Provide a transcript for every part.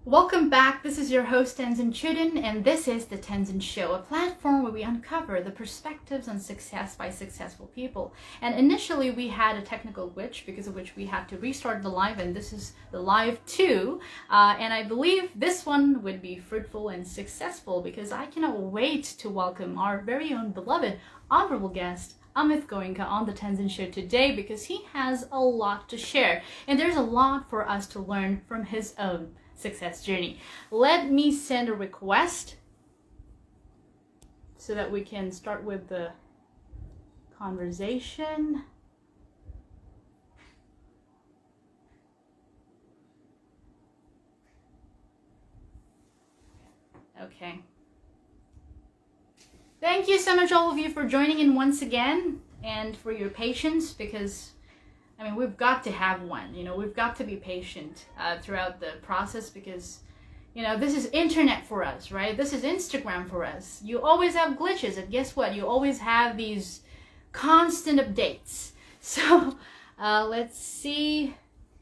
Welcome back. This is your host Tenzin, and this is the Tenzin Show, a platform where we uncover the perspectives on success by successful people. And initially, we had a technical glitch because of which we had to restart the live, and this is the live 2. And I believe this one would be fruitful and successful because I cannot wait to welcome our very own beloved, honorable guest, Amit Goenka, on the Tenzin Show today because he has a lot to share, and there's a lot for us to learn from his own success journey. Let me send a request so that we can start with the conversation. Okay. Thank you so much, all of you, for joining in once again and for your patience because we've got to have one. We've got to be patient throughout the process because, this is internet for us, right? This is Instagram for us. You always have glitches, and guess what? You always have these constant updates. So let's see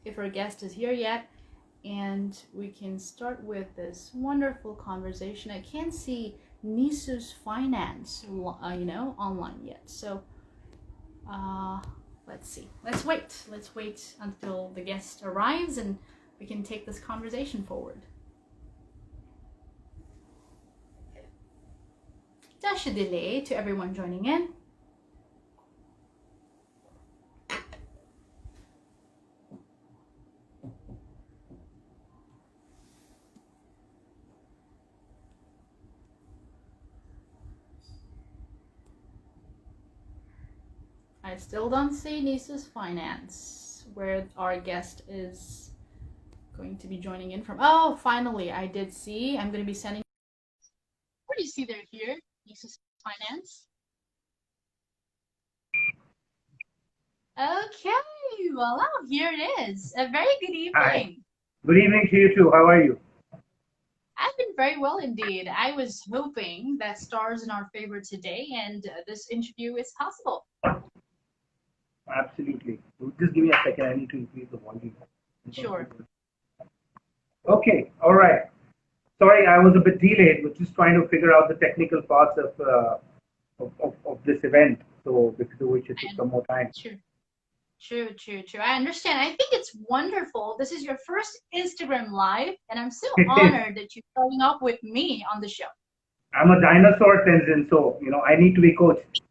if our guest is here yet, and we can start with this wonderful conversation. I can't see nicest finance, online yet. So, let's see. Let's wait until the guest arrives and we can take this conversation forward. Dash a delay to everyone joining in. I still don't see Nice's Finance, where our guest is going to be joining in from. Oh, finally, I did see. I'm going to be sending. Where do you see they're here? Nice's Finance. Okay, voila, here it is. A very good evening. Hi. Good evening to you too. How are you? I've been very well indeed. I was hoping that stars in our favor today and this interview is possible. Absolutely. Just give me a second. I need to increase the volume. Sure. Okay. All right. Sorry, I was a bit delayed. We're just trying to figure out the technical parts of this event. So because of which it took some more time. True. I understand. I think it's wonderful. This is your first Instagram live, and I'm so honored that you're showing up with me on the show. I'm a dinosaur, Tenzin, so I need to be coached.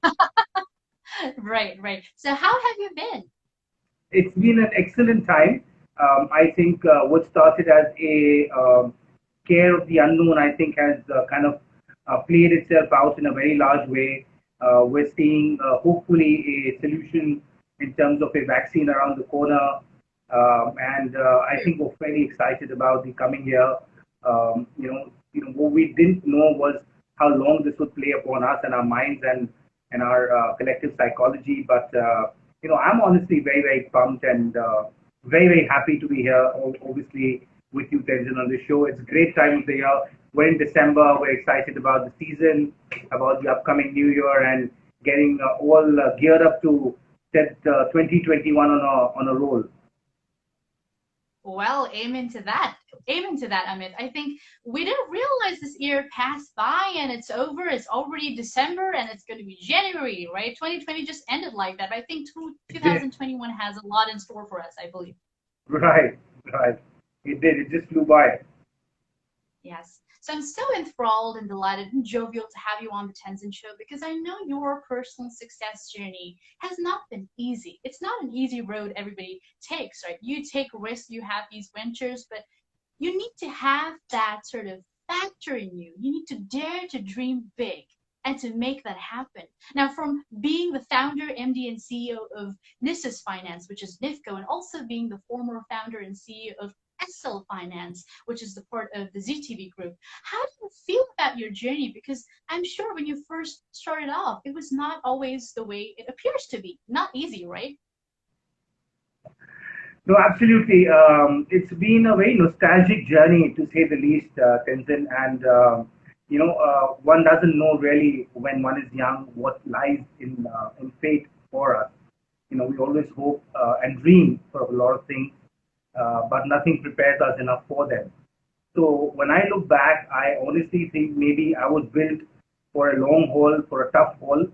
Right. So how have you been? It's been an excellent time. I think what started as a care of the unknown, I think, has kind of played itself out in a very large way. We're seeing hopefully a solution in terms of a vaccine around the corner, and I think we're fairly excited about the coming year. What we didn't know was how long this would play upon us and our minds and our collective psychology. But I'm honestly very, very pumped and very, very happy to be here. Obviously, with you, Tenzin, on the show. It's a great time of the year. We're in December. We're excited about the season, about the upcoming new year, and getting all geared up to set 2021 on a roll. Well, amen to that, Amit. I think we didn't realize this year passed by and it's over. It's already December and it's going to be January, right? 2020 just ended like that. But I think 2021 has a lot in store for us, I believe. Right. It did. It just flew by. Yes. So I'm so enthralled and delighted and jovial to have you on the Tenzin Show because I know your personal success journey has not been easy. It's not an easy road everybody takes, right? You take risks, you have these ventures, but you need to have that sort of factor in you. You need to dare to dream big and to make that happen. Now, from being the founder, MD, and CEO of nicest Finance, which is NIFCO, and also being the former founder and CEO of SL Finance, which is the part of the ZTV group. How do you feel about your journey? Because I'm sure when you first started off, it was not always the way it appears to be. Not easy, right? No, absolutely. It's been a very nostalgic journey, to say the least, Tenzin. And one doesn't know really when one is young what lies in fate for us. We always hope and dream for a lot of things, but nothing prepares us enough for them. So when I look back, I honestly think maybe I was built for a long haul, for a tough haul,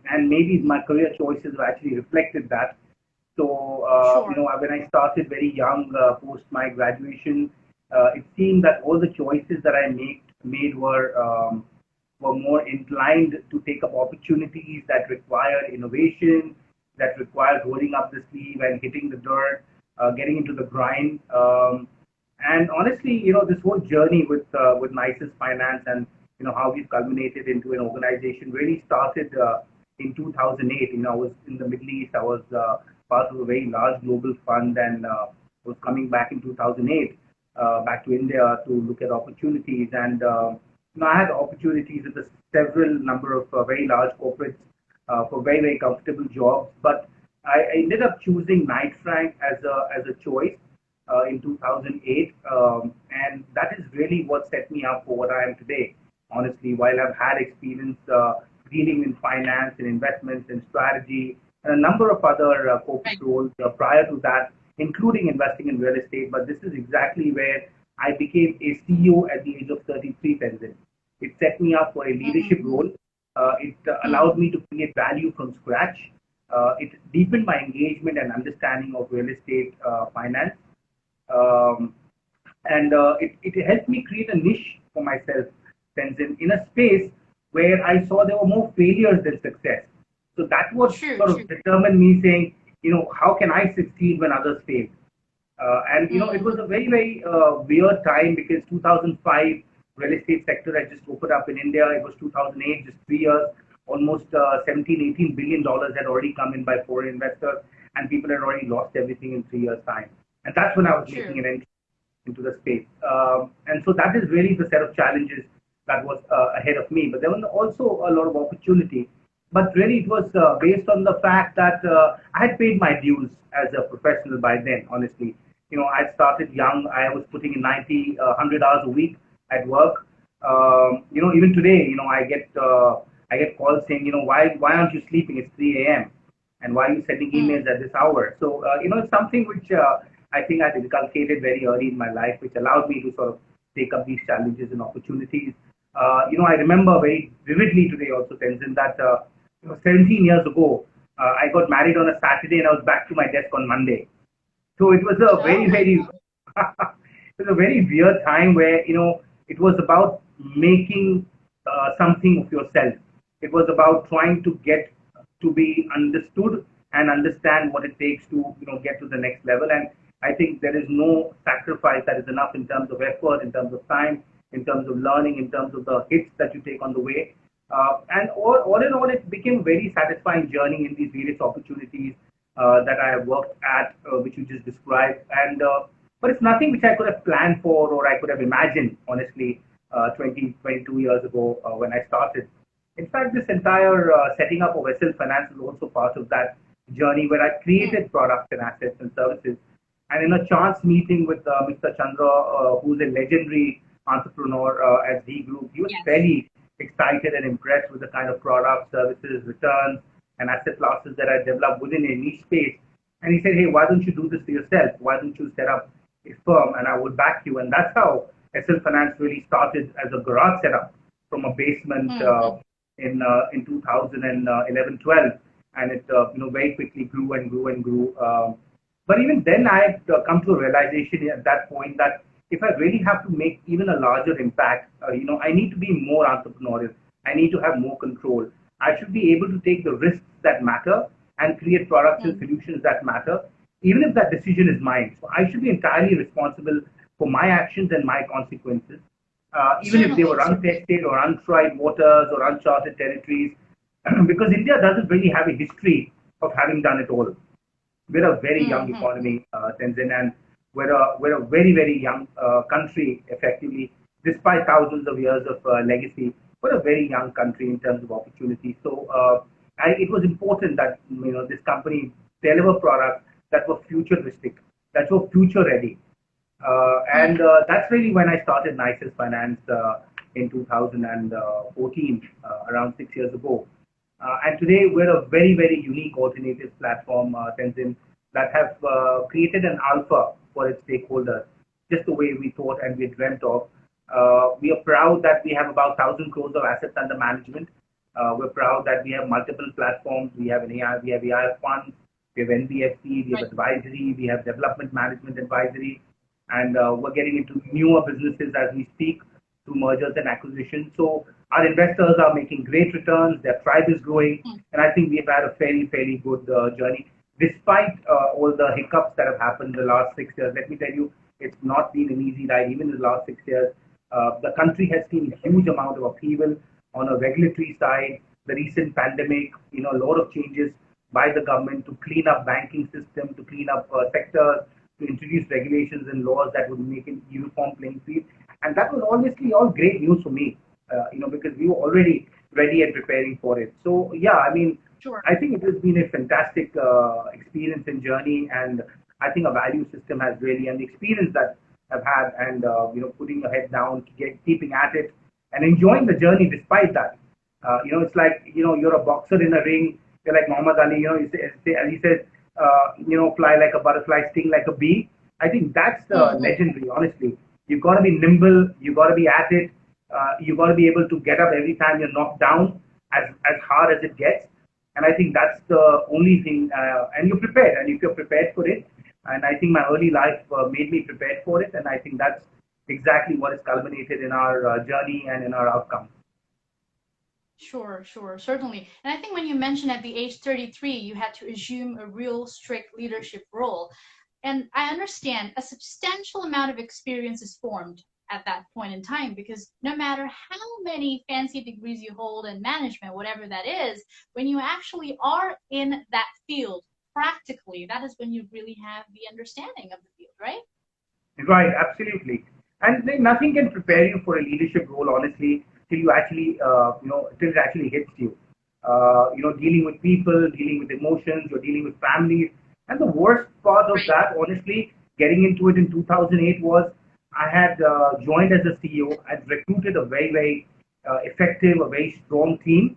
and maybe my career choices have actually reflected that. So, Sure. when I started very young, post my graduation, it seemed that all the choices that I made were more inclined to take up opportunities that require innovation, that require rolling up the sleeve and hitting the dirt, getting into the grind. And honestly, this whole journey with nicest finance and how we've culminated into an organization really started in 2008. I was in the Middle East. I was part of a very large global fund, and was coming back in 2008 back to India to look at opportunities. And I had opportunities with a several number of very large corporates for very very comfortable jobs, but I ended up choosing Knight Frank as a choice in 2008, and that is really what set me up for what I am today. Honestly, while I've had experience dealing in finance and investments and strategy and a number of other corporate Right. roles prior to that, including investing in real estate, but this is exactly where I became a CEO at the age of 33, Tenzin. It set me up for a leadership Mm-hmm. role. It allowed me to create value from scratch. It deepened my engagement and understanding of real estate finance, um, and it helped me create a niche for myself, Tenzin, in a space where I saw there were more failures than success. So that's what True, sort true. of determined me saying, how can I succeed when others fail? And it was Mm-hmm. a very very weird time because 2005 real estate sector had just opened up in India. It was 2008, just 3 years, almost 17, 18 billion dollars had already come in by foreign investors, and people had already lost everything in 3 years' time. And that's when I was making True. an entry into the space. And so that is really the set of challenges that was ahead of me. But there was also a lot of opportunity. But really, it was based on the fact that I had paid my dues as a professional by then, honestly. I started young. I was putting in 90, 100 hours a week at work. Even today, I get calls saying, why aren't you sleeping? It's 3 a.m. And why are you sending Mm. emails at this hour? So, it's something which I think I'd inculcated very early in my life, which allowed me to sort of take up these challenges and opportunities. I remember very vividly today also, Tenzin, that 17 years ago, I got married on a Saturday and I was back to my desk on Monday. So it was a Oh very, my very, God. it was a very weird time where, it was about making something of yourself. It was about trying to get to be understood and understand what it takes to, get to the next level. And I think there is no sacrifice that is enough in terms of effort, in terms of time, in terms of learning, in terms of the hits that you take on the way. And all in all, it became a very satisfying journey in these various opportunities that I have worked at, which you just described. And but it's nothing which I could have planned for or I could have imagined, honestly, 20, 22 years ago when I started. In fact, this entire setting up of SL Finance is also part of that journey where I Mm. created products and assets and services. And in a chance meeting with Mr. Chandra, who's a legendary entrepreneur at Z Group, he was Yes. fairly excited and impressed with the kind of products, services, returns, and asset classes that I developed within a niche space. And he said, hey, why don't you do this for yourself? Why don't you set up a firm and I would back you? And that's how SL Finance really started as a garage setup from a basement Mm-hmm. in 2011-12, and it very quickly grew and grew and grew. But even then, I had come to a realization at that point that if I really have to make even a larger impact, I need to be more entrepreneurial. I need to have more control. I should be able to take the risks that matter and create products and Mm. solutions that matter, even if that decision is mine. So I should be entirely responsible for my actions and my consequences, even if they Certainly, were certainly. untested or untried waters or uncharted territories, because India doesn't really have a history of having done it all. We're a very young Mm-hmm. economy, Tenzin, and we're a very very young country. Effectively, despite thousands of years of legacy, we're a very young country in terms of opportunity. So it was important that this company deliver products that were futuristic, that were future ready, and Mm. that's really when I started nicest Finance in 2014, around 6 years ago. And today we're a very, very unique alternatives platform, Tenzin, that have created an alpha for its stakeholders. just the way we thought and we dreamt of. We are proud that we have about 1,000 crores of assets under management. We're proud that we have multiple platforms. We have we have AI funds, we have NBFC, we have Right. advisory, we have development management advisory, and we're getting into newer businesses as we speak through mergers and acquisitions. So our investors are making great returns. Their tribe is growing, Mm. and I think we've had a fairly good journey despite all the hiccups that have happened in the last 6 years. Let me tell you, it's not been an easy ride. Even in the last 6 years, the country has seen a huge amount of upheaval on a regulatory side. The recent pandemic, a lot of changes by the government to clean up banking system, to clean up sectors, to introduce regulations and laws that would make it uniform playing field. And that was honestly all great news for me, because we were already ready and preparing for it. So yeah, I mean, Sure. I think it has been a fantastic experience and journey, and I think a value system has really, and the experience that I've had, and putting your head down, keeping at it, and enjoying the journey despite that. It's like you're a boxer in a ring. You're like Muhammad Ali. As he says, fly like a butterfly, sting like a bee. I think that's Mm-hmm. legendary. Honestly, you've got to be nimble. You've got to be at it. You've got to be able to get up every time you're knocked down, as hard as it gets. And I think that's the only thing. And you're prepared. And if you're prepared for it, and I think my early life made me prepared for it. And I think that's exactly what is culminated in our journey and in our outcome. Sure, sure, certainly. And I think when you mentioned at the age 33, you had to assume a real strict leadership role. And I understand a substantial amount of experience is formed at that point in time because no matter how many fancy degrees you hold in management, whatever that is, when you actually are in that field practically, that is when you really have the understanding of the field, right? Right, absolutely. And then nothing can prepare you for a leadership role, honestly, till you actually, till it actually hits you. Dealing with people, dealing with emotions, you're dealing with families. And the worst part of Right. that, honestly, getting into it in 2008 was I had joined as a CEO. I'd recruited a very effective, a very strong team.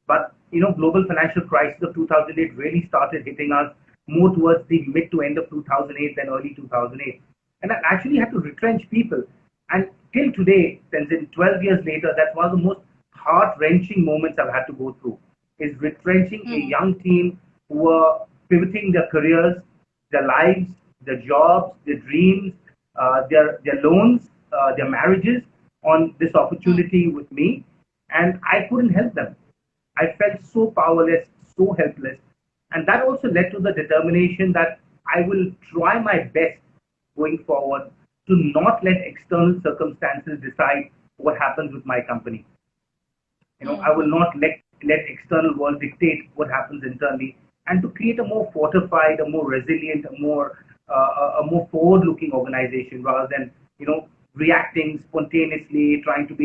But global financial crisis of 2008 really started hitting us more towards the mid to end of 2008 than early 2008. And I actually had to retrench people. And till today, Tenzin, 12 years later, that's one of the most heart-wrenching moments I've had to go through, is retrenching a Mm, young team who were pivoting their careers, their lives, their jobs, their dreams, their loans, their marriages on this mm, opportunity with me. And I couldn't help them. I felt so powerless, so helpless. And that also led to the determination that I will try my best going forward to not let external circumstances decide what happens with my company. I will mm, not let external world dictate what happens internally, and to create a more fortified, a more resilient, a more forward-looking organization rather than reacting spontaneously, trying to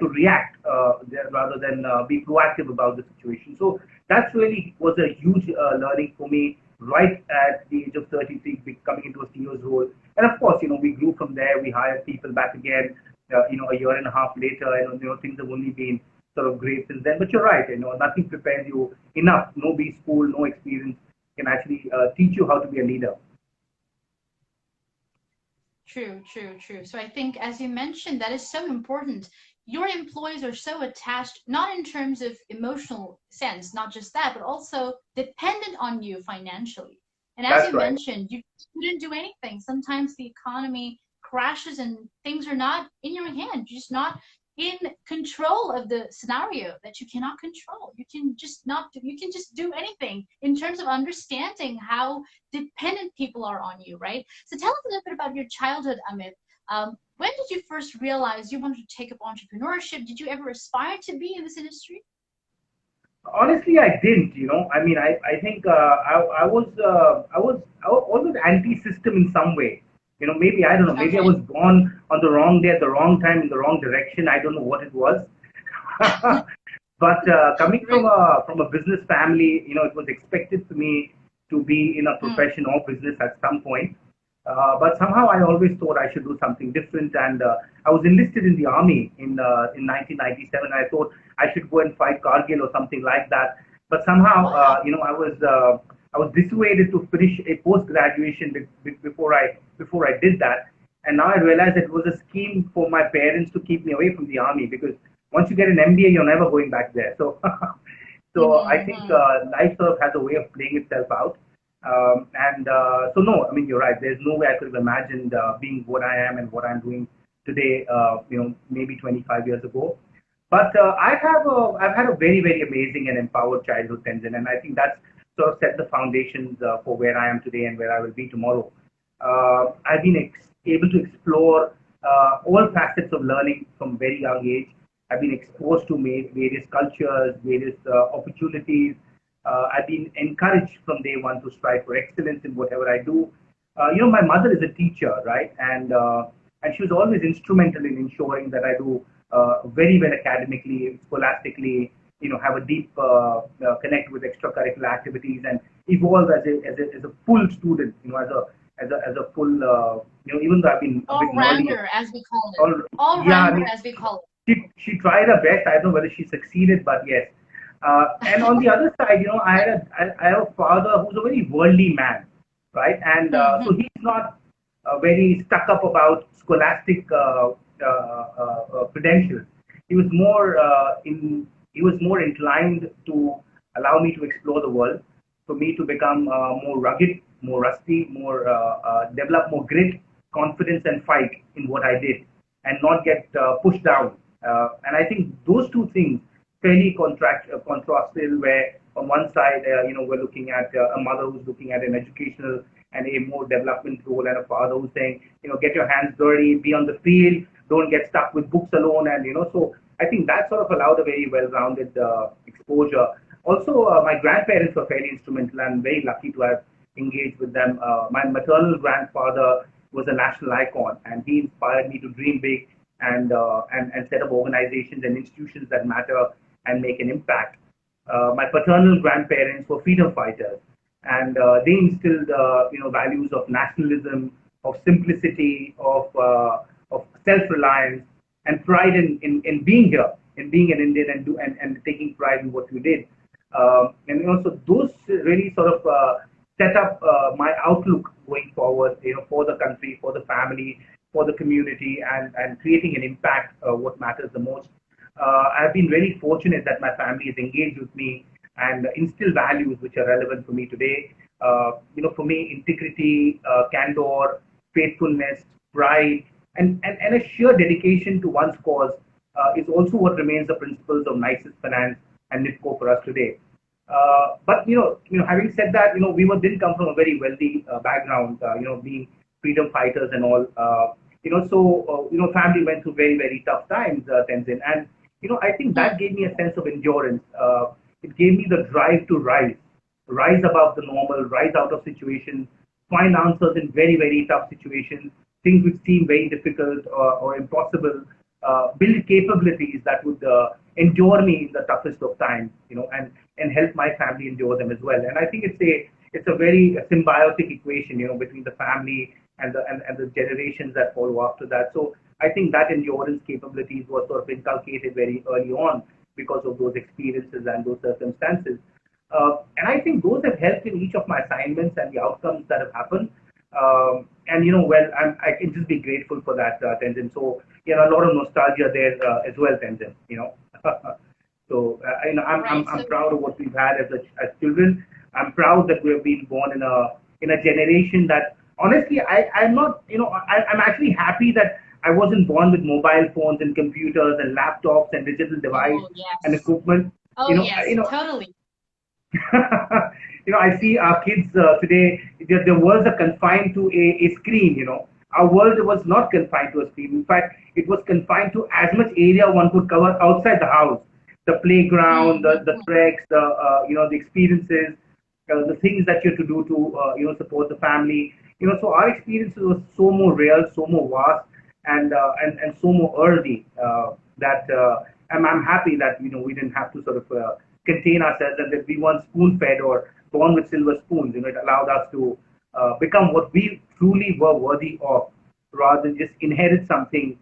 react rather than be proactive about the situation. So that's really was a huge learning for me right at the age of 33, coming into a CEO's role. And of course, we grew from there. We hired people back again, a year and a half later, and things have only been sort of great since then. But you're right, nothing prepares you enough. No B school, no experience can actually teach you how to be a leader. true, true, true. So I think, as you mentioned, that is so important. Your employees are so attached, not in terms of emotional sense, not just that, but also dependent on you financially. And as That's you right. mentioned, you couldn't do anything. Sometimes the economy crashes and things are not in your hand. You're just not in control of the scenario that you cannot control. You can just not do, you can just do anything in terms of understanding how dependent people are on you, right? So tell us a little bit about your childhood, Amit. When did you first realize you wanted to take up entrepreneurship? Did you ever aspire to be in this industry? Honestly, I didn't. I mean, I think I was always anti-system in some way. Maybe I don't know. Maybe I Okay. was born on the wrong day at the wrong time in the wrong direction. I don't know what it was. But coming from Right. a business family, it was expected for me to be in a Mm, profession or business at some point. But somehow I always thought I should do something different, and I was enlisted in the army in 1997. I thought I should go and fight Kargil or something like that. But somehow, wow. I was dissuaded to finish a post graduation before I did that. And now I realize it was a scheme for my parents to keep me away from the army, because once you get an MBA, you're never going back there. So, so I think Mm-hmm. life sort of has a way of playing itself out. And so, no, I mean, you're right. There's no way I could have imagined being what I am and what I'm doing today, maybe 25 years ago. But I've had a very, very amazing and empowered childhood, Tenzin, and I think that's sort of set the foundations for where I am today and where I will be tomorrow. I've been able to explore all facets of learning from very young age. I've been exposed to various cultures, various opportunities. I've been encouraged from day one to strive for excellence in whatever I do. My mother is a teacher, right? And she was always instrumental in ensuring that I do very well academically, scholastically, have a deep connect with extracurricular activities and evolve as a full student, as a full, even though I've been a bit All nerdy. rounder, as we call it. All, All yeah, I rounder, mean, as we call she tried her best. I don't know whether she succeeded, but yes. And on the other side, I have a father who's a very worldly man, right? And it. so Mm-hmm. he's not very stuck up about scholastic credentials. He was more he was more inclined to allow me to explore the world, for me to become more rugged, more rusty, more develop more grit, confidence, and fight in what I did, and not get pushed down. And I think those two things fairly contrasted, where on one side, we're looking at a mother who's looking at an educational and a more development role, and a father who's saying, get your hands dirty, be on the field, don't get stuck with books alone. And, so I think that sort of allowed a very well-rounded exposure. Also, my grandparents were fairly instrumental. I'm very lucky to have engaged with them. My maternal grandfather was a national icon, and he inspired me to dream big and set up organizations and institutions that matter and make an impact. My paternal grandparents were freedom fighters, and they instilled values of nationalism, of simplicity, of self-reliance, and pride in being here, in being an Indian, and taking pride in what we did. And so those really sort of set up my outlook going forward, for the country, for the family, for the community, and creating an impact, what matters the most. I've been really fortunate that my family is engaged with me and instill values which are relevant for me today. For me, integrity, candor, faithfulness, pride, and a sheer dedication to one's cause is also what remains the principles of nicest finance and NIFCO for us today. But having said that, didn't come from a very wealthy background. Being freedom fighters and all. Family went through very, very tough times, Tenzin. And, I think that gave me a sense of endurance. It gave me the drive to rise above the normal, rise out of situations, find answers in very, very tough situations, things which seem very difficult or impossible, build capabilities that would endure me in the toughest of times, and help my family endure them as well. And I think it's a very symbiotic equation, between the family and the generations that follow after that. So I think that endurance capabilities were sort of inculcated very early on because of those experiences and those circumstances. And I think those have helped in each of my assignments and the outcomes that have happened. And I can just be grateful for that, Tenzin. So a lot of nostalgia there as well, Tenzin. So Right. So I'm proud of what we've had as children. I'm proud that we have been born in a generation that honestly I'm not I'm actually happy that I wasn't born with mobile phones and computers and laptops and digital device oh and yes. equipment. Oh yes, totally. I see our kids today, their worlds are confined to a screen, Our world was not confined to a screen. In fact, it was confined to as much area one could cover outside the house. The playground, the Mm-hmm. treks, the experiences, the things that you have to do to, support the family. So our experiences were so more real, so more vast, and so more earthy that I'm happy that we didn't have to sort of contain ourselves, and that we weren't spoon fed or born with silver spoons. It allowed us to become what we truly were worthy of, rather than just inherit something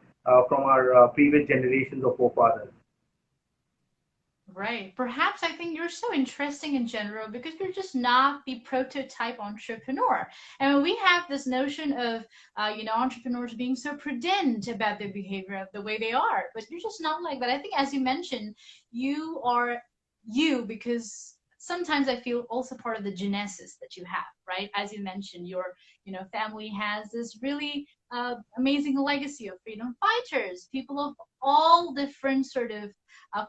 from our previous generations of forefathers. Right. Perhaps I think you're so interesting in general because you're just not the prototype entrepreneur. And we have this notion of, entrepreneurs being so prudent about their behavior of the way they are, but you're just not like that. I think, as you mentioned, you are you because sometimes I feel also part of the genesis that you have, right? As you mentioned, your, family has this really amazing legacy of freedom fighters, people of all different sort of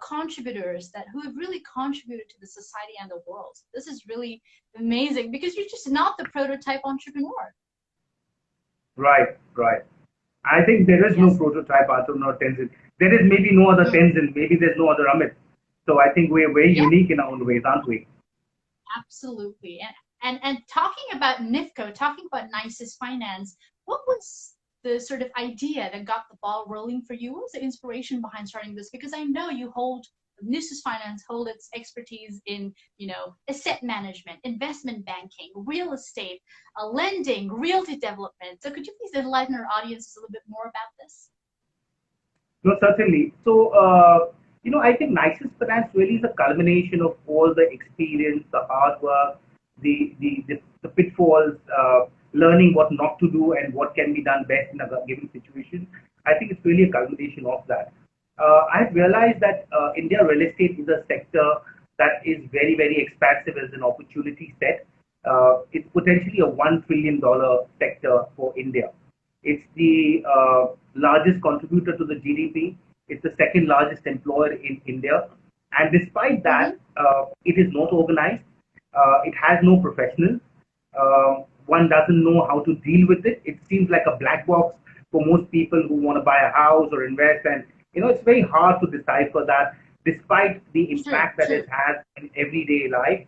contributors that who have really contributed to the society and the world. This is really amazing because you're just not the prototype entrepreneur. Right, right. I think there is no Yes. prototype entrepreneur Tenzin. There is maybe no other Mm. Tenzin. Maybe there's no other Amit. So I think we're very Yeah, unique in our own ways, aren't we? absolutely. And talking about NIFCO, talking about nicest finance, what was the sort of idea that got the ball rolling for you? What was the inspiration behind starting this? Because I know you hold Nisus Finance hold its expertise in, asset management, investment banking, real estate, lending, realty development. So could you please enlighten our audiences a little bit more about this? No, certainly. So, I think nicest finance really is a culmination of all the experience, the hard work, the pitfalls, learning what not to do and what can be done best in a given situation. I think it's really a culmination of that. I've realized that India real estate is a sector that is very, very expansive as an opportunity set. It's potentially a $1 trillion sector for India. It's the largest contributor to the GDP. It's the second largest employer in India. And despite that, Mm-hmm. it is not organized. It has no professionals. One doesn't know how to deal with it. It seems like a black box for most people who want to buy a house or invest. And, it's very hard to decipher that despite the True, impact that it true. has in everyday life.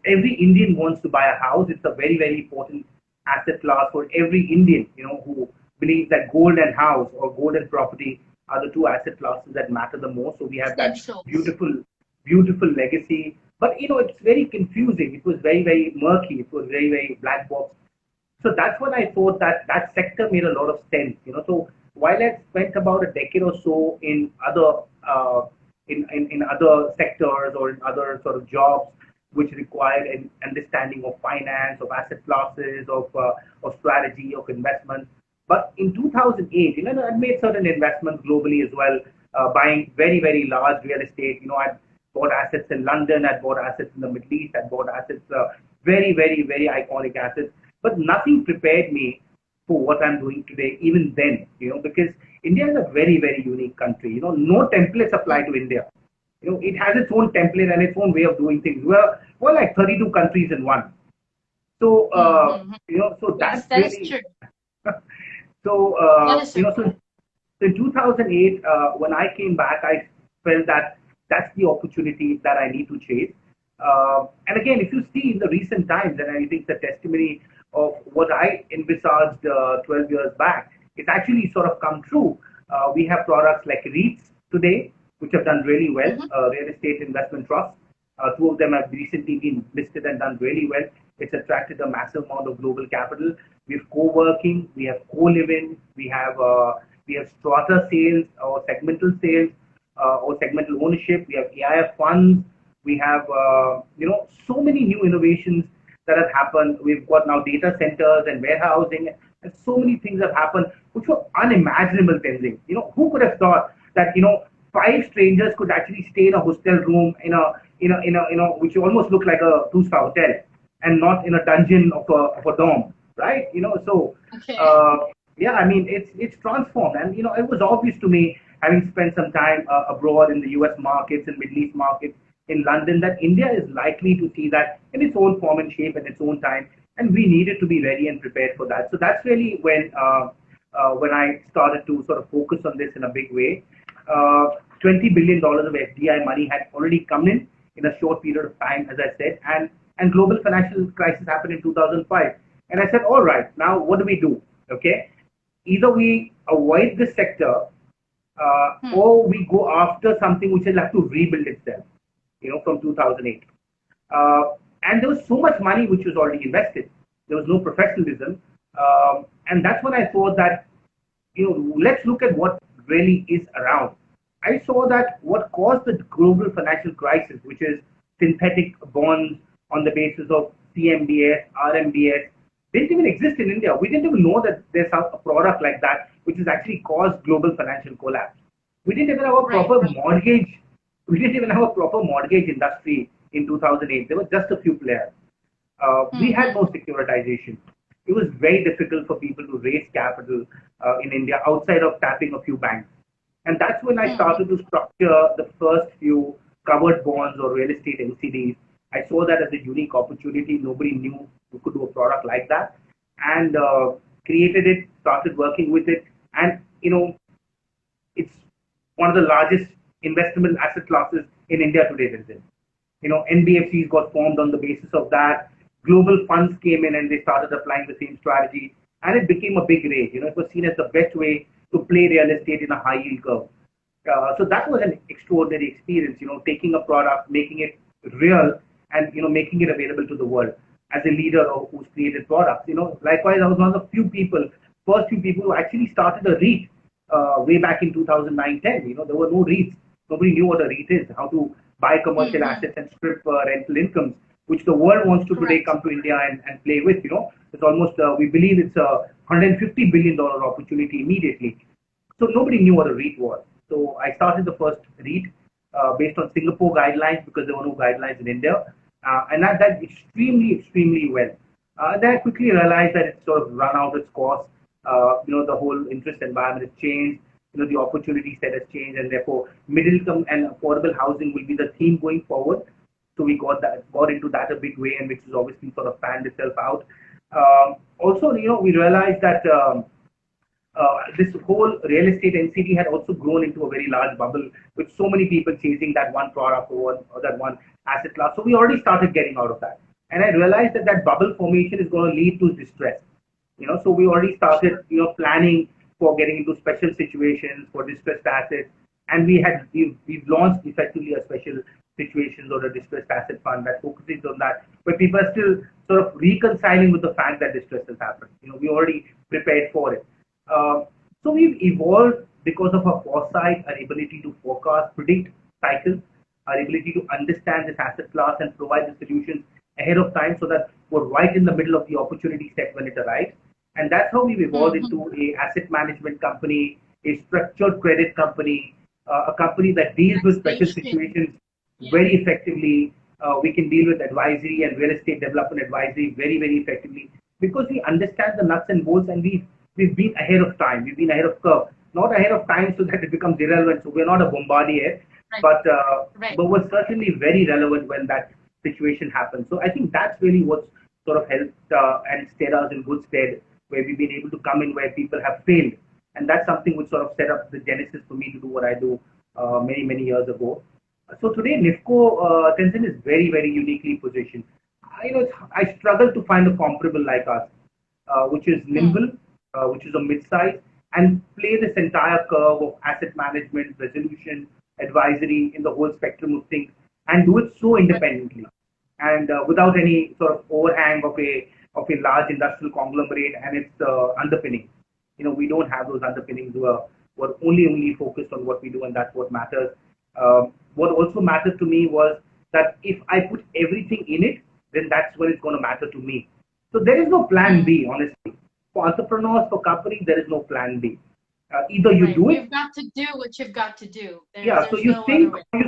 Every Indian wants to buy a house. It's a very, very important asset class for every Indian, who believes that gold and house or gold and property are the two asset classes that matter the most. So we have that Essentials. beautiful, beautiful legacy. But it's very confusing. It was very, very murky. It was very, very black box. So that's when I thought that that sector made a lot of sense. So while I spent about a decade or so in other in other sectors or in other sort of jobs which required an understanding of finance, of asset classes, of strategy, of investment. But in 2008, I made certain investments globally as well, buying very, very large real estate. I bought assets in London, I bought assets in the Middle East, I bought assets, very, very, very iconic assets. But nothing prepared me for what I'm doing today, even then, because India is a very, very unique country. No templates apply Mm. to India. It has its own template and its own way of doing things. We're like 32 countries in one. So, Mm-hmm. so Yes, that's that is really, true. so, That is so true. so in 2008, when I came back, I felt that that's the opportunity that I need to chase. And again, if you see in the recent times, and I think the testimony of what I envisaged 12 years back, it's actually sort of come true. We have products like REITs today, which have done really well, Mm-hmm. real estate investment trusts. Two of them have recently been listed and done really well. It's attracted a massive amount of global capital. We have co-working, we have co-living, we have strata sales or segmental sales or segmental ownership. We have AIF funds. We have so many new innovations that have happened. We've got now data centers and warehousing, and so many things have happened which were unimaginable. Tenzing, who could have thought that five strangers could actually stay in a hostel room which almost looked like a two-star hotel and not in a dungeon of a dorm, right? So Okay. uh, yeah, I mean it's transformed, and it was obvious to me, having spent some time abroad in the U.S. markets and Middle East markets in London, that India is likely to see that in its own form and shape at its own time, and we needed to be ready and prepared for that. So that's really when I started to sort of focus on this in a big way. $20 billion of FDI money had already come in a short period of time, as I said, and global financial crisis happened in 2005. And I said, all right, now what do we do? Okay, either we avoid this sector, Hmm. or we go after something which will have to rebuild itself, from 2008. Uh, and there was so much money which was already invested. There was no professionalism. And that's when I thought that, let's look at what really is around. I saw that what caused the global financial crisis, which is synthetic bonds on the basis of CMBS, RMBS, didn't even exist in India. We didn't even know that there's a product like that which has actually caused global financial collapse. We didn't even have a Right, proper right. mortgage. We didn't even have a proper mortgage industry in 2008. There were just a few players. We had Mm-hmm. no securitization. It was very difficult for people to raise capital in India outside of tapping a few banks. And that's when I Mm-hmm. started to structure the first few covered bonds or real estate NCDs. I saw that as a unique opportunity. Nobody knew we could do a product like that, and created it, started working with it. And it's one of the largest investment asset classes in India today, Tenzin. NBFCs got formed on the basis of that. Global funds came in and they started applying the same strategy, and it became a big rage. It was seen as the best way to play real estate in a high yield curve. So that was an extraordinary experience. Taking a product, making it real, and making it available to the world as a leader who's created products. Likewise, I was one of the first few people who actually started a REIT way back in 2009-10. There were no REITs. Nobody knew what a REIT is, how to buy commercial Mm-hmm. assets and strip rental incomes, which the world wants to today Correct. come to India and play with. It's almost, we believe it's a $150 billion opportunity immediately. So nobody knew what a REIT was. So I started the first REIT based on Singapore guidelines because there were no guidelines in India. And that did extremely, extremely well. Then I quickly realized that it's sort of run out its course. The whole interest environment has changed. The opportunity set has changed, and therefore middle income and affordable housing will be the theme going forward. So we got into that a big way, and which has obviously sort of fanned itself out. Also, we realized that this whole real estate NCD had also grown into a very large bubble with so many people chasing that one product or that one asset class. So we already started getting out of that. And I realized that that bubble formation is going to lead to distress. So we already started, Sure. planning for getting into special situations for distressed assets. And we've launched effectively a special situations or a distressed asset fund that focuses on that, where people are still sort of reconciling with the fact that distress has happened. We already prepared for it. Uh, so we've evolved because of our foresight, our ability to forecast, predict cycles, our ability to understand this asset class and provide the solutions ahead of time so that we're right in the middle of the opportunity set when it arrives. And that's how we've evolved Mm-hmm. into a asset management company, a structured credit company, a company that deals with special Taxation. situations Yeah. very effectively. We can deal with advisory and real estate development advisory very, very effectively because we understand the nuts and bolts, and we've been ahead of time. We've been ahead of curve, not ahead of time so that it becomes irrelevant. So we're not a bombardier, Right. but Right. but we're certainly very relevant when that situation happens. So I think that's really what's sort of helped and steered us in good stead, where we've been able to come in where people have failed, and that's something which sort of set up the genesis for me to do what I do many years ago. So today, NIFCO Tenzin is very, very uniquely positioned. I struggle to find a comparable like us, which is Mm. nimble, which is a mid-size, and play this entire curve of asset management, resolution, advisory in the whole spectrum of things, and do it so Right. independently and without any sort of overhang of a large industrial conglomerate and its underpinnings. We don't have those underpinnings. We're only focused on what we do, and that's what matters. What also mattered to me was that if I put everything in it, then that's when it's going to matter to me. So there is no plan Mm. B, honestly. For entrepreneurs, for companies, there is no plan B. Either you Right. do it, You've got to do what you've got to do. yeah. So There's you no other sink, way.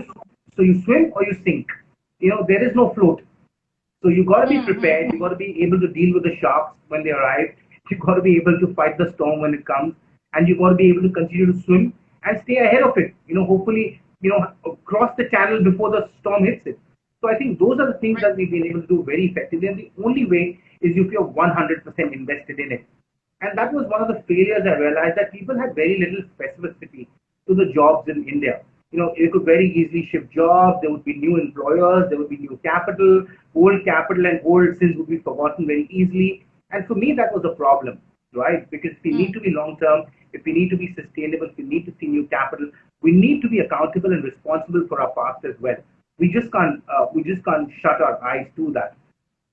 so you swim or you sink. There is no float. So you got to be Mm-hmm. prepared. You got to be able to deal with the sharks when they arrive. You got to be able to fight the storm when it comes, and you got to be able to continue to swim and stay ahead of it. Hopefully, cross the channel before the storm hits it. So I think those are the things Right. that we've been able to do very effectively. And the only way is if you're 100% invested in it. And that was one of the failures I realized, that people had very little specificity to the jobs in India. You could very easily shift jobs, there would be new employers, there would be new capital, old capital and old sins would be forgotten very easily. And for me, that was a problem, right? Because if we need Mm. to be long term, if we need to be sustainable, if we need to see new capital, we need to be accountable and responsible for our past as well. We just can't shut our eyes to that.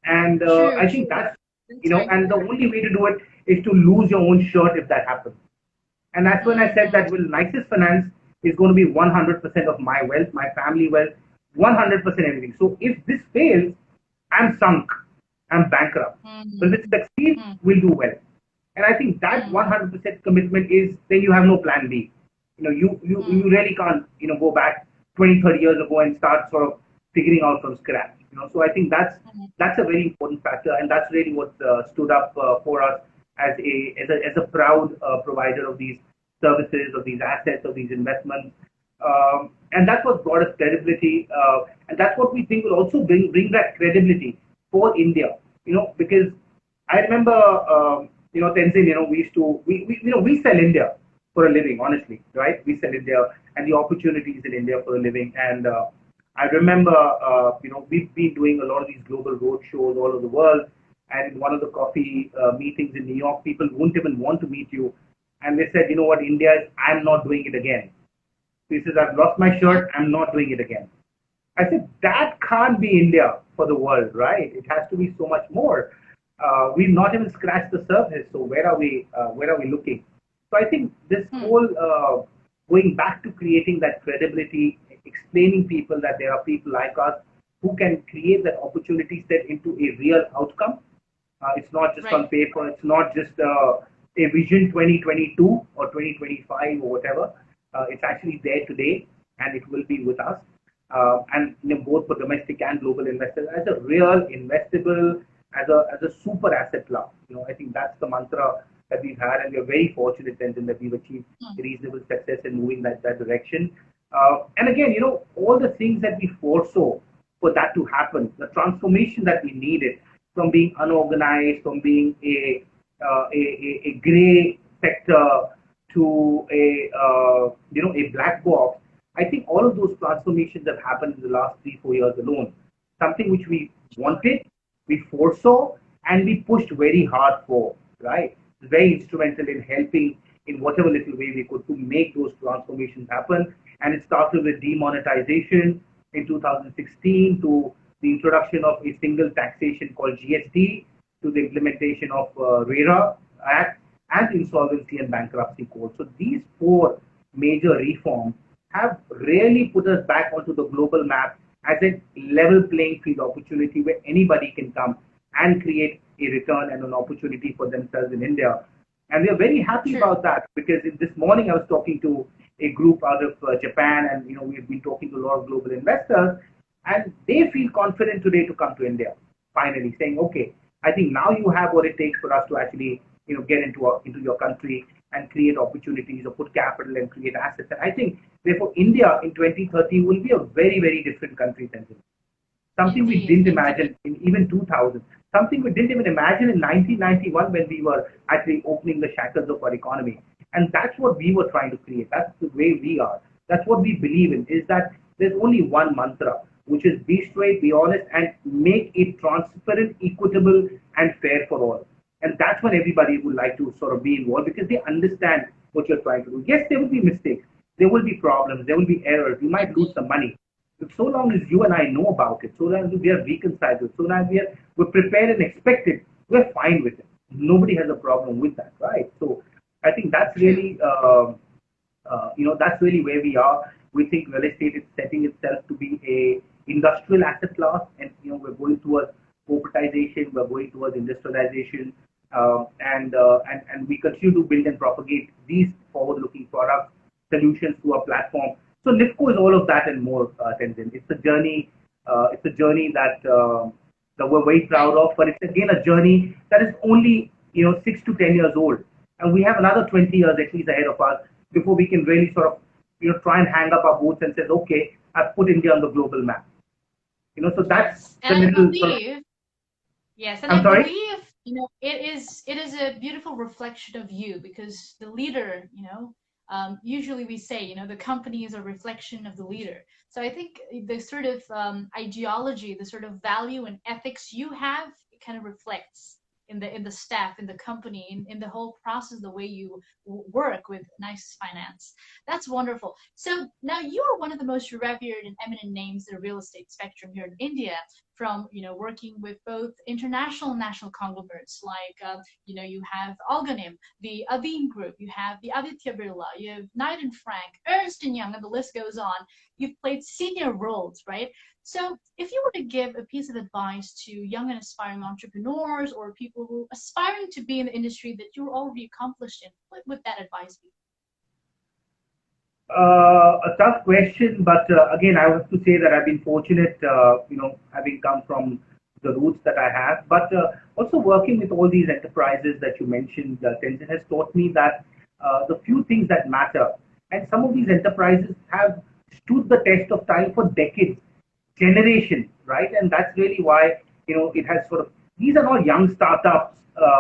And True. I think True. that's, That's very and the important. only way to do it is to lose your own shirt if that happens. And that's when I said Mm-hmm. that with nicest finance, is going to be 100% of my wealth, my family wealth, 100% everything. So if this fails, I'm sunk, I'm bankrupt. But if it Mm, succeeds, mm, we'll do well. And I think that mm, 100% commitment is, then you have no plan B. You mm, really can't, go back 20, 30 years ago and start sort of figuring out from scratch. So I think mm, that's a very important factor, and that's really what stood up for us as a proud provider of these services, of these assets, of these investments. And that's what brought us credibility, and that's what we think will also bring that credibility for India. Because I remember, Tenzin, we used to, we sell India for a living, honestly, right? We sell India and the opportunities in India for a living. And I remember, we've been doing a lot of these global road shows all over the world. And in one of the coffee meetings in New York, people wouldn't even want to meet you. And they said, you know what, India, I'm not doing it again. So he says, I've lost my yeah, shirt, I'm not doing it again. I said, that can't be India for the world, right? It has to be so much more. We've not even scratched the surface. So where are we? Where are we looking? So I think this mm, whole going back to creating that credibility, explaining people that there are people like us who can create that opportunity set into a real outcome. It's not just on right. paper. It's not just a vision 2022 or 2025 or whatever. It's actually there today, and it will be with us. And both for domestic and global investors as a real investable, as a super asset class. I think that's the mantra that we've had, and we're very fortunate, Tenzin, that we've achieved Mm, reasonable success in moving that direction. And again, all the things that we foresaw for that to happen, the transformation that we needed from being unorganized, from being a gray sector to a black box. I think all of those transformations have happened in the last 3 4 years alone. Something which we sure. wanted, we foresaw, and we pushed very hard for. Right, very instrumental in helping in whatever little way we could to make those transformations happen. And it started with demonetization in 2016 to the introduction of a single taxation called GST to the implementation of RERA Act and Insolvency and Bankruptcy Code. So these four major reforms have really put us back onto the global map as a level playing field opportunity where anybody can come and create a return and an opportunity for themselves in India. And we are very happy True. about that because this morning I was talking to a group out of Japan, and we've been talking to a lot of global investors, and they feel confident today to come to India. Finally, saying, okay, I think now you have what it takes for us to actually get into your country and create opportunities or put capital and create assets. And I think therefore India in 2030 will be a very very different country than today. Something we Indeed, didn't indeed. imagine in even 2000, something we didn't even imagine in 1991 when we were actually opening the shackles of our economy. And that's what we were trying to create. That's the way we are. That's what we believe in, is that there's only one mantra, which is be straight, be honest, and make it transparent, equitable, and fair for all. And that's when everybody would like to sort of be involved because they understand what you're trying to do. Yes, there will be mistakes, there will be problems, there will be errors, you might lose Indeed. some money, so long as you and I know about it, so long as we are reconciled, so long as we're prepared and expect it, we're fine with it. Nobody has a problem with that, right? So I think True. that's really where we are. We think real estate is setting itself to be a industrial asset class, and we're going towards corporatization, we're going towards industrialization, and we continue to build and propagate these forward-looking products, solutions to our platform. So NIFCO is all of that and more, Tenzin. It's a journey. It's a journey that we're very proud Right. of, but it's again a journey that is only 6 to 10 years old, and we have another 20 years at least ahead of us before we can really sort of try and hang up our boots and says, okay, I've put India on the global map. So that's Yes. And the I little sort of. believe, yes, and I'm I sorry. believe, it is a beautiful reflection of you because the leader, usually we say, the company is a reflection of the leader. So I think the sort of ideology, the sort of value and ethics you have, it kind of reflects in the staff, in the company, in the whole process, the way you work with Nice Finance. That's wonderful. So now you are one of the most revered and eminent names in the real estate spectrum here in India. from working with both international and national conglomerates like you have Algonim, the Aveen Group, you have the Aditya Birla, you have Knight and Frank, Ernst and Young, and the list goes on. You've played senior roles, right? So, if you were to give a piece of advice to young and aspiring entrepreneurs or people who are aspiring to be in the industry that you're already accomplished in, what would that advice be? A tough question, but again, I have to say that I've been fortunate, having come from the roots that I have, but also working with all these enterprises that you mentioned, Tenzin has taught me that the few things that matter, and some of these enterprises have stood the test of time for decades, generations, right? And that's really why, it has sort of, these are not young startups,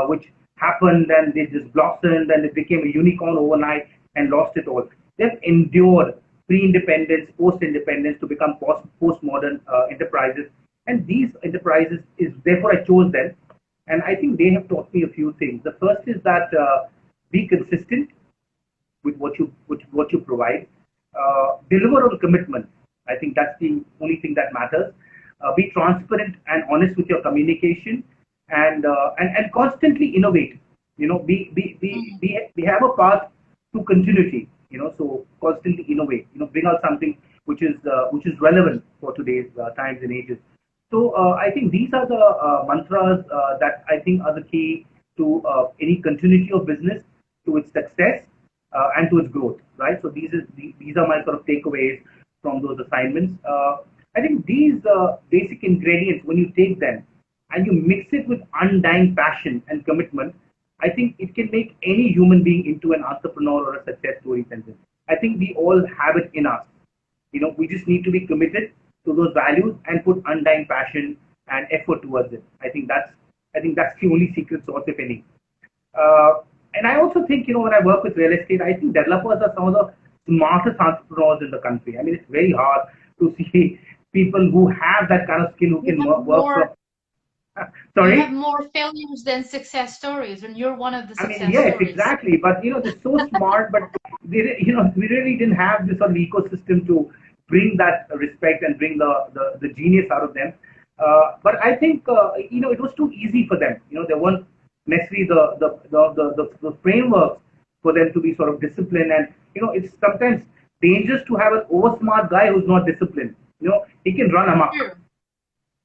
which happened and they just blossomed and it became a unicorn overnight and lost it all. They've endured pre-independence, post-independence to become postmodern enterprises. And these enterprises is therefore I chose them. And I think they have taught me a few things. The first is that be consistent with what you provide, deliver on commitment. I think that's the only thing that matters. Be transparent and honest with your communication, and constantly innovate. We have a path to continuity. So constantly innovate. Bring out something which is relevant for today's times and ages. So I think these are the mantras that I think are the key to any continuity of business, to its success, and to its growth, right? So these are my sort of takeaways from those assignments. I think these basic ingredients, when you take them and you mix it with undying passion and commitment, I think it can make any human being into an entrepreneur or a success story. I think we all have it in us. We just need to be committed to those values and put undying passion and effort towards it. I think that's the only secret sauce, if any. And I also think, when I work with real estate, I think developers are some of the smartest entrepreneurs in the country. I mean, it's very hard to see people who have that kind of skill who can work from. Sorry? You have more failures than success stories, and you're one of the success yes, stories. exactly. But they're so smart, but we really didn't have this sort of ecosystem to bring that respect and bring the genius out of them. But I think it was too easy for them. There weren't necessarily the frameworks for them to be sort of disciplined, and it's sometimes dangerous to have an over smart guy who's not disciplined. He can run amok. Sure.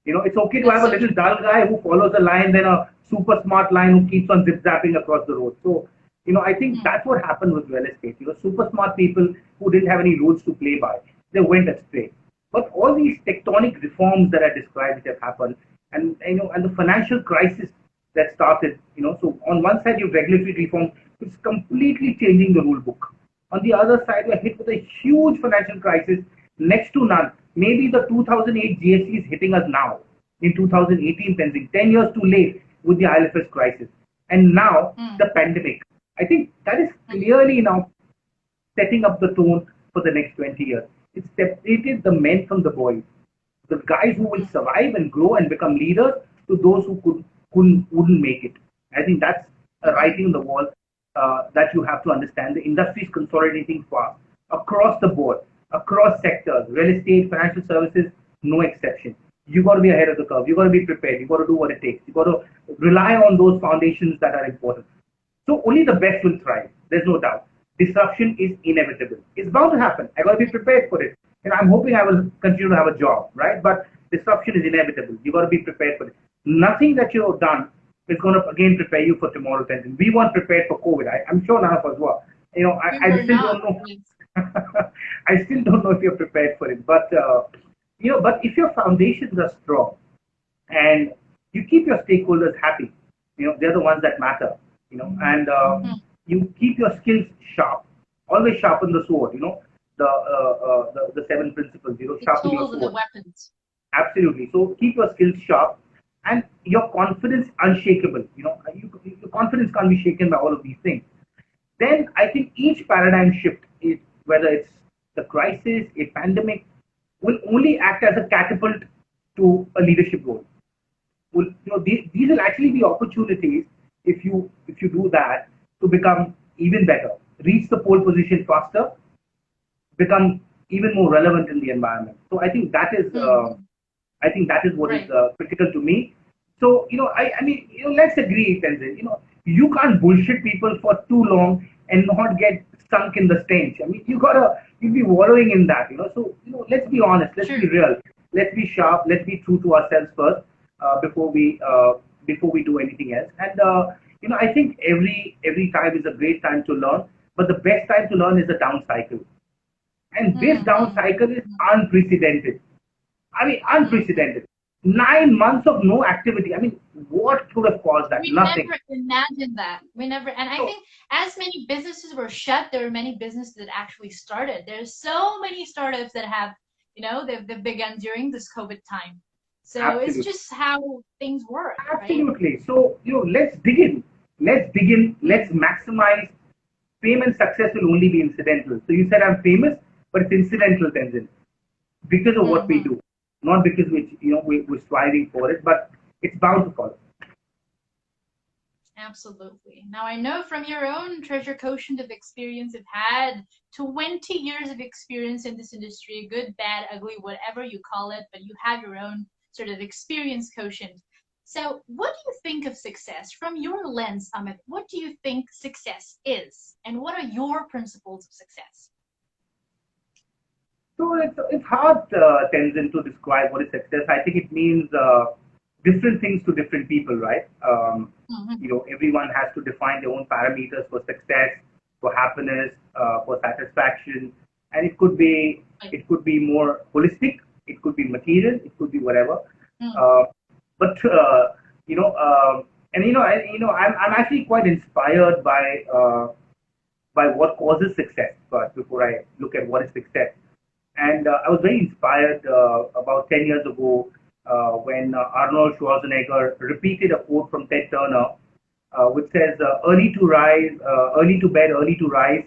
It's okay to have a little dull guy who follows a line, then a super smart line who keeps on zip zapping across the road. So, I think that's what happened with real estate. Super smart people who didn't have any rules to play by, they went astray. But all these tectonic reforms that I described which have happened, and the financial crisis that started, so on one side you have regulatory reform, which is completely changing the rule book. On the other side, we're hit with a huge financial crisis, next to none. Maybe the 2008 GFC is hitting us now in 2018, Tenzin, 10 years too late with the IL&FS crisis. And now the pandemic. I think that is clearly now setting up the tone for the next 20 years. It separated the men from the boys. The guys who will survive and grow and become leaders to those who wouldn't make it. I think that's a writing on the wall that you have to understand. The industry is consolidating fast across the board, across sectors, real estate, financial services, no exception. You got to be ahead of the curve. You got to be prepared. You got to do what it takes. You got to rely on those foundations that are important. So only the best will thrive. There's no doubt. Disruption is inevitable. It's bound to happen. I got to be prepared for it. And I'm hoping I will continue to have a job, right? But disruption is inevitable. You got to be prepared for it. Nothing that you have done is going to again prepare you for tomorrow. Tenzin. We weren't prepared for COVID. I'm sure none of us were. I still don't know. I still don't know if you're prepared for it. But but if your foundations are strong and you keep your stakeholders happy, they're the ones that matter. And you keep your skills sharp. Always sharpen the sword. The 7 principles. Sharpen your sword. The weapons. Absolutely. So keep your skills sharp and your confidence unshakable. Your confidence can't be shaken by all of these things. Then I think each paradigm shift, whether it's the crisis, a pandemic, will only act as a catapult to a leadership role. These will actually be opportunities if you do that to become even better, reach the pole position faster, become even more relevant in the environment. So I think that is I think that is what is Right. critical to me. So, I mean, let's agree, Tenzin, you can't bullshit people for too long and not get sunk in the stench. I mean, you'll be wallowing in that, So, let's be honest, let's be True. real, let's be sharp, let's be true to ourselves first before we do anything else. And I think every time is a great time to learn, but the best time to learn is the down cycle. And this down Mm-hmm. cycle is unprecedented. I mean, Mm-hmm. unprecedented. 9 months of no activity. I mean, what could have caused that? We Nothing. never imagined that. We never, and I So, think as many businesses were shut, there were many businesses that actually started. There's so many startups that have, they've begun during this COVID time. So it's absolutely. just how things work, right? Absolutely. So, let's dig in. Let's dig in. Let's Mm, maximize. Fame and success will only be incidental. So you said I'm famous, but it's incidental, Tenzin, because of what we mm-hmm. do, not because we're striving for it, but it's bound to follow. Absolutely. Now, I know from your own treasure quotient of experience, you've had 20 years of experience in this industry, good, bad, ugly, whatever you call it, but you have your own sort of experience quotient. So, what do you think of success? From your lens, Amit, what do you think success is? And what are your principles of success? So it's hard, Tenzin, to describe what is success. I think it means different things to different people, right? Mm-hmm. Everyone has to define their own parameters for success, for happiness, for satisfaction, and Right. it could be more holistic, it could be material, it could be whatever. Mm, Uh, but you know, and I'm actually quite inspired by what causes success first before I look at what is success. And I was very inspired about 10 years ago when Arnold Schwarzenegger repeated a quote from Ted Turner, which says, early to bed, early to rise,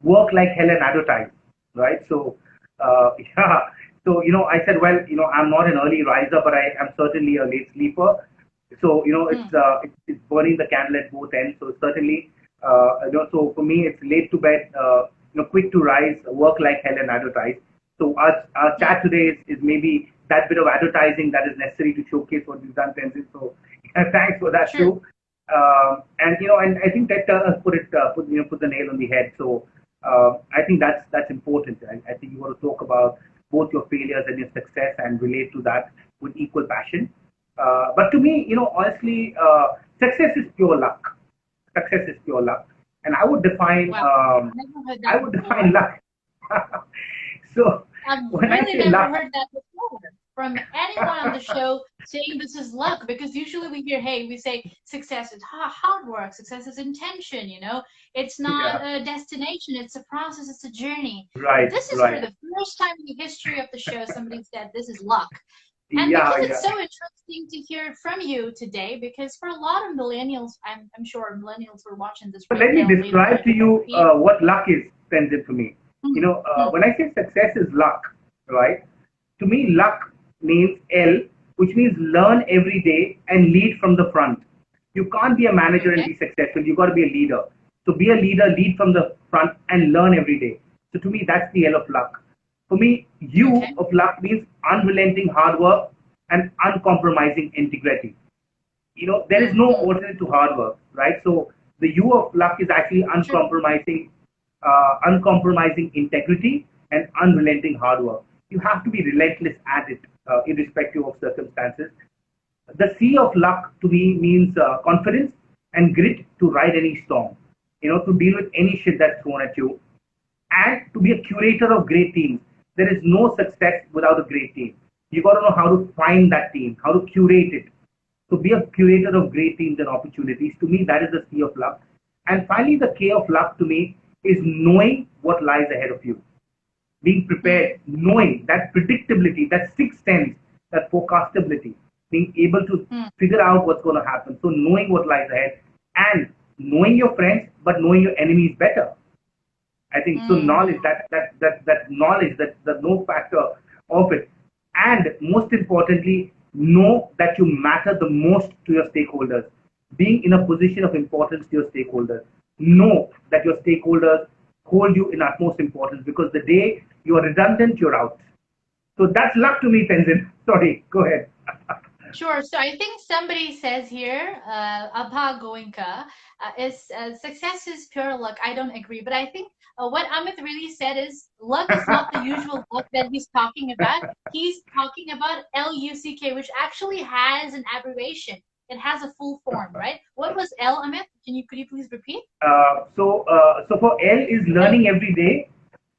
work like hell and advertise, right? So, yeah. So, I said, well, I'm not an early riser, but I am certainly a late sleeper. So, mm, it's burning the candle at both ends. So certainly, so for me, it's late to bed, quick to rise, work like hell and advertise. So our mm. chat today is maybe that bit of advertising that is necessary to showcase what we've done, Tenzin. So thanks for that True. too. And I think that put the nail on the head. So I think that's important. I think you want to talk about both your failures and your success and relate to that with equal passion. But to me, honestly, success is pure luck. Success is pure luck, and Wow. Never heard I that would before. define luck. So I've when I really say never luck, heard that before from anyone on the show saying this is luck because usually we hear, hey, we say success is hard work, success is intention, it's not yeah, a destination, it's a process, it's a journey. But right, this is for right, the first time in the history of the show somebody said this is luck. And because yeah, it's yeah. so interesting to hear from you today, because for a lot of millennials, I'm sure millennials who are watching this But right let me now, later on describe in to their you career. what luck is, Tenzin, to me. Hmm, hmm, When I say success is luck, right? To me, luck means L, which means learn every day and lead from the front. You can't be a manager and okay, be successful. You got to be a leader. So be a leader, lead from the front, and learn every day. So to me, that's the L of luck. For me, okay, U of luck means unrelenting hard work and uncompromising integrity. There is hmm, no hmm, alternate to hard work, right? So the U of luck is actually true, uncompromising integrity and unrelenting hard work. You have to be relentless at it, irrespective of circumstances. The C of luck to me means confidence and grit to ride any storm, to deal with any shit that's thrown at you, and to be a curator of great teams. There is no success without a great team. You got to know how to find that team, how to curate it. So be a curator of great teams and opportunities. To me, that is the C of luck. And finally, the K of luck to me is knowing what lies ahead of you, being hmm, prepared, knowing that predictability, that sixth sense, that forecastability, being able to hmm, figure out what's going to happen. So knowing what lies ahead and knowing your friends, but knowing your enemies better. I think so. hmm, Knowledge, that knowledge, that the know factor of it, and most importantly, know that you matter the most to your stakeholders. Being in a position of importance to your stakeholders, know that your stakeholders hold you in utmost importance because the day you are redundant, you're out. So that's luck to me, Tenzin. Sorry, go ahead. Sure. So I think somebody says here, Abha Goenka, is success is pure luck. I don't agree, but I think what Amit really said is luck is not the usual luck that he's talking about. He's talking about LUCK, which actually has an abbreviation. It has a full form, right? What was L, Amit? Could you please repeat? So for L is L, learning every day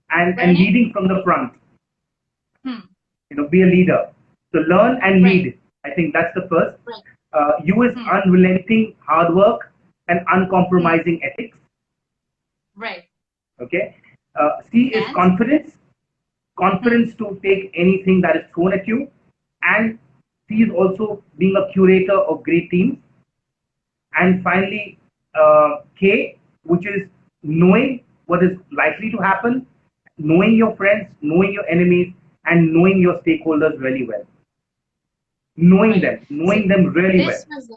and learning. leading from the front. Hmm. Be a leader. So learn and Right. lead. I think that's the first. Right. U is Hmm. unrelenting hard work and Hmm. uncompromising ethics. Right. Okay. C is And. confidence. Hmm. Confidence to take anything that is thrown at you. And C is also being a curator of great teams. And finally, K, which is knowing what is likely to happen, knowing your friends, knowing your enemies, and knowing your stakeholders really well. Right. So Knowing them really well. this was So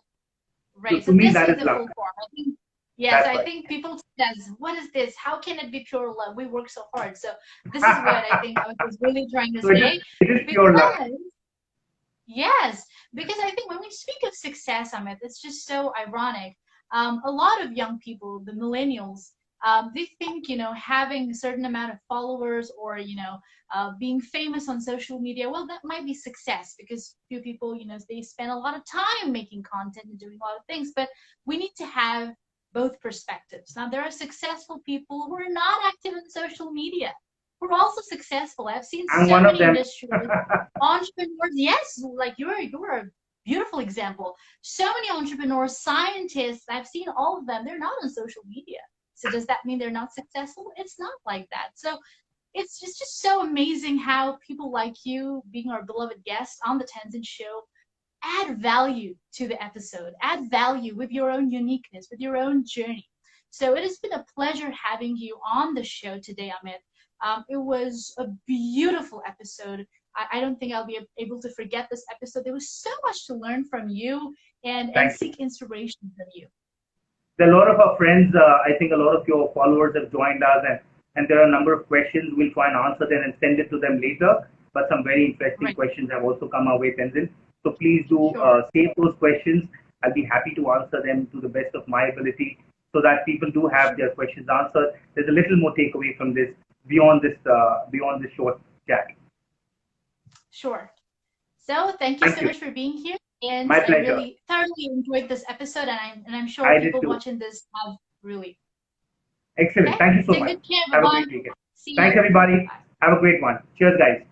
right. to So me, this that was is the full luck. form. I think yes, That's I right. think people says, what is this? How can it be pure love? We work so hard. So this is what I think I was really trying to So say. it is pure luck. Because yes, because I think when we speak of success, Amit, it's just so ironic. A lot of young people, the millennials, they think having a certain amount of followers or being famous on social media, well, that might be success because few people they spend a lot of time making content and doing a lot of things. But we need to have both perspectives. Now, there are successful people who are not active in social media who are also successful. I've seen I'm so one of many them. industrials entrepreneurs, yes, like you're a beautiful example. So many entrepreneurs, scientists, I've seen all of them, they're not on social media. So does that mean they're not successful? It's not like that. So it's just so amazing how people like you, being our beloved guest on the Tenzin show, add value to the episode, add value with your own uniqueness, with your own journey. So it has been a pleasure having you on the show today, Amit. It was a beautiful episode. I don't think I'll be able to forget this episode. There was so much to learn from you and Thank you. seek inspiration from you. There are a lot of our friends, I think a lot of your followers have joined us, and there are a number of questions. We'll try and answer them and send it to them later. But some very interesting Right. questions have also come our way, Tenzin. So please do Sure. save those questions. I'll be happy to answer them to the best of my ability so that people do have their questions answered. There's a little more takeaway from this beyond this short chat. Sure. So thank you Thank so you. much for being here. And My I pleasure. really thoroughly enjoyed this episode, and I'm sure I did people too. watching this have really. Excellent. Okay? Thank you so Take much. good care, Have a everyone. great weekend. See Thanks, you. everybody. Bye. Have a great one. Cheers, guys.